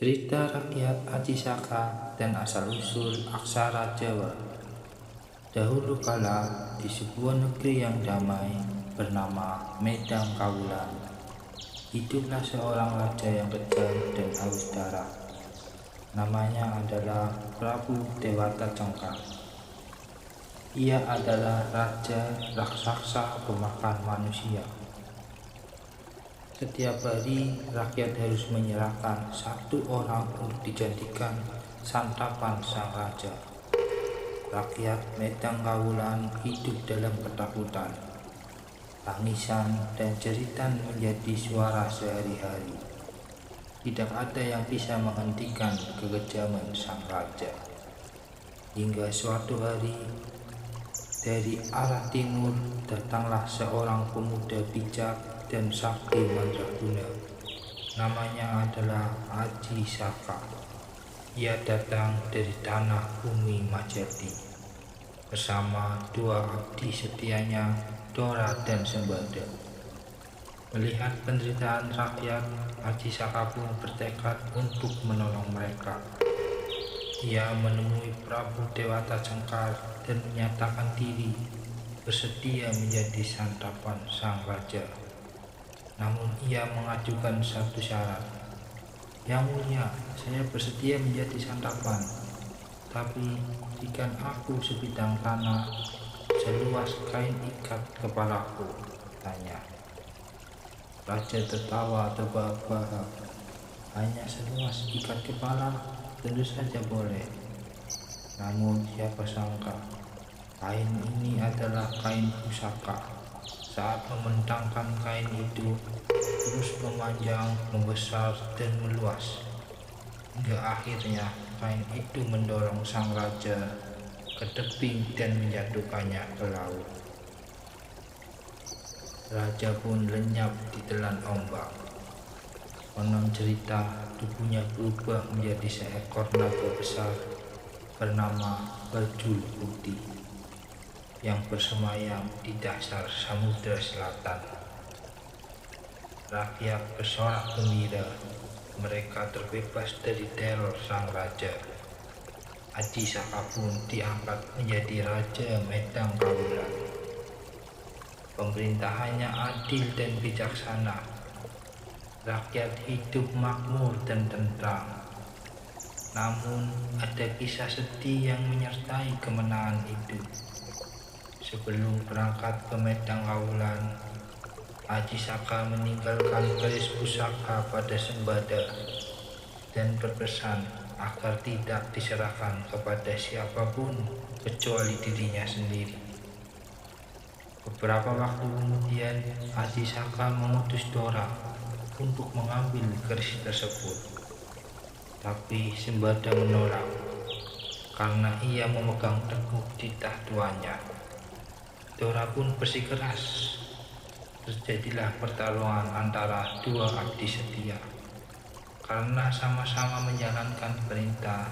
Cerita rakyat Aji Saka dan asal-usul aksara Jawa. Dahulu kala, di sebuah negeri yang damai bernama Medang Kawulan, hiduplah seorang raja yang kejam dan haus darah. Namanya adalah Prabu Dewata Cengkar. Ia adalah raja raksasa pemakan manusia. Setiap hari, rakyat harus menyerahkan satu orang untuk dijadikan santapan sang raja. Rakyat Medang Kawulan hidup dalam ketakutan. Tangisan dan jeritan menjadi suara sehari-hari. Tidak ada yang bisa menghentikan kekejaman sang raja. Hingga suatu hari, dari arah timur datanglah seorang pemuda bijak dan sakti mandraguna. Namanya adalah Aji Saka. Ia datang dari tanah bumi Majapahit bersama dua abdi setianya, Dora dan Sembada. Melihat penderitaan rakyat, Aji Saka pun bertekad untuk menolong mereka. Ia menemui Prabu Dewata Cengkar dan menyatakan diri bersedia menjadi santapan sang raja. Namun ia mengajukan satu syarat. Yang mulia, saya bersedia menjadi santapan, tapi berikan aku sebidang tanah seluas kain ikat kepalaku, tanya. Raja tertawa terbahak-bahak. Hanya seluas ikat kepala, tentu saja boleh. Namun siapa sangka, kain ini adalah kain pusaka. Saat membentangkan kain itu terus memanjang, membesar dan meluas, hingga akhirnya kain itu mendorong sang raja ke tebing dan menjatuhkannya ke laut. Raja pun lenyap ditelan ombak. Konon cerita, tubuhnya berubah menjadi seekor naga besar bernama Bajul Putih yang bersemayam di dasar Samudra Selatan. Rakyat bersorak gembira, mereka terbebas dari teror sang raja. Aji Saka pun diangkat menjadi Raja Medang Kawulan. Pemerintahannya adil dan bijaksana. Rakyat hidup makmur dan tentram. Namun ada kisah sedih yang menyertai kemenangan itu. Sebelum berangkat ke Medang Kawulan, Aji Saka meninggalkan keris pusaka pada Sembada dan berpesan agar tidak diserahkan kepada siapapun kecuali dirinya sendiri. Beberapa waktu kemudian, Aji Saka mengutus Dora untuk mengambil keris tersebut. Tapi Sembada menolak karena ia memegang teguh titah tuannya. Dora pun bersikeras. Terjadilah pertarungan antara dua abdi setia. Karena sama-sama menjalankan perintah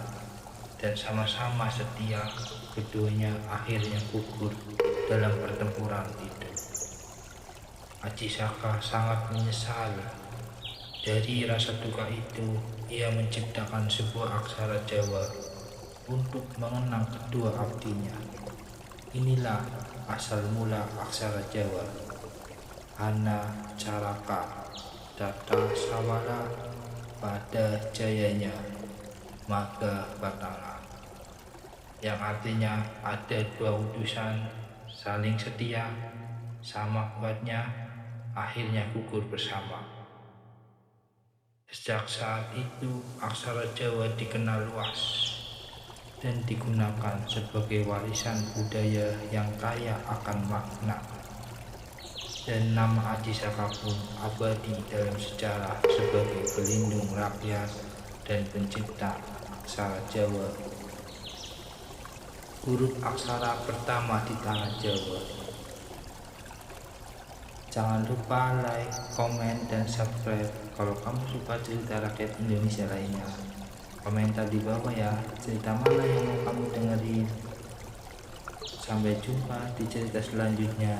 dan sama-sama setia, keduanya akhirnya gugur dalam pertempuran itu. Aji Saka sangat menyesal. Dari rasa duka itu, ia menciptakan sebuah aksara Jawa untuk mengenang kedua abdinya. Inilah asal mula aksara Jawa. Hana Caraka Tata Sawala pada jayanya Maga Batara, yang artinya ada dua utusan saling setia, sama kuatnya, akhirnya gugur bersama. Sejak saat itu aksara Jawa dikenal luas dan digunakan sebagai warisan budaya yang kaya akan makna. Dan nama Aji Saka pun abadi dalam sejarah sebagai pelindung rakyat dan pencipta aksara Jawa. Huruf aksara pertama di tanah Jawa. Jangan lupa like, komen, dan subscribe kalau kamu suka cerita rakyat Indonesia lainnya. Komentar di bawah ya, cerita mana yang mau kamu dengerin. Sampai jumpa di cerita selanjutnya.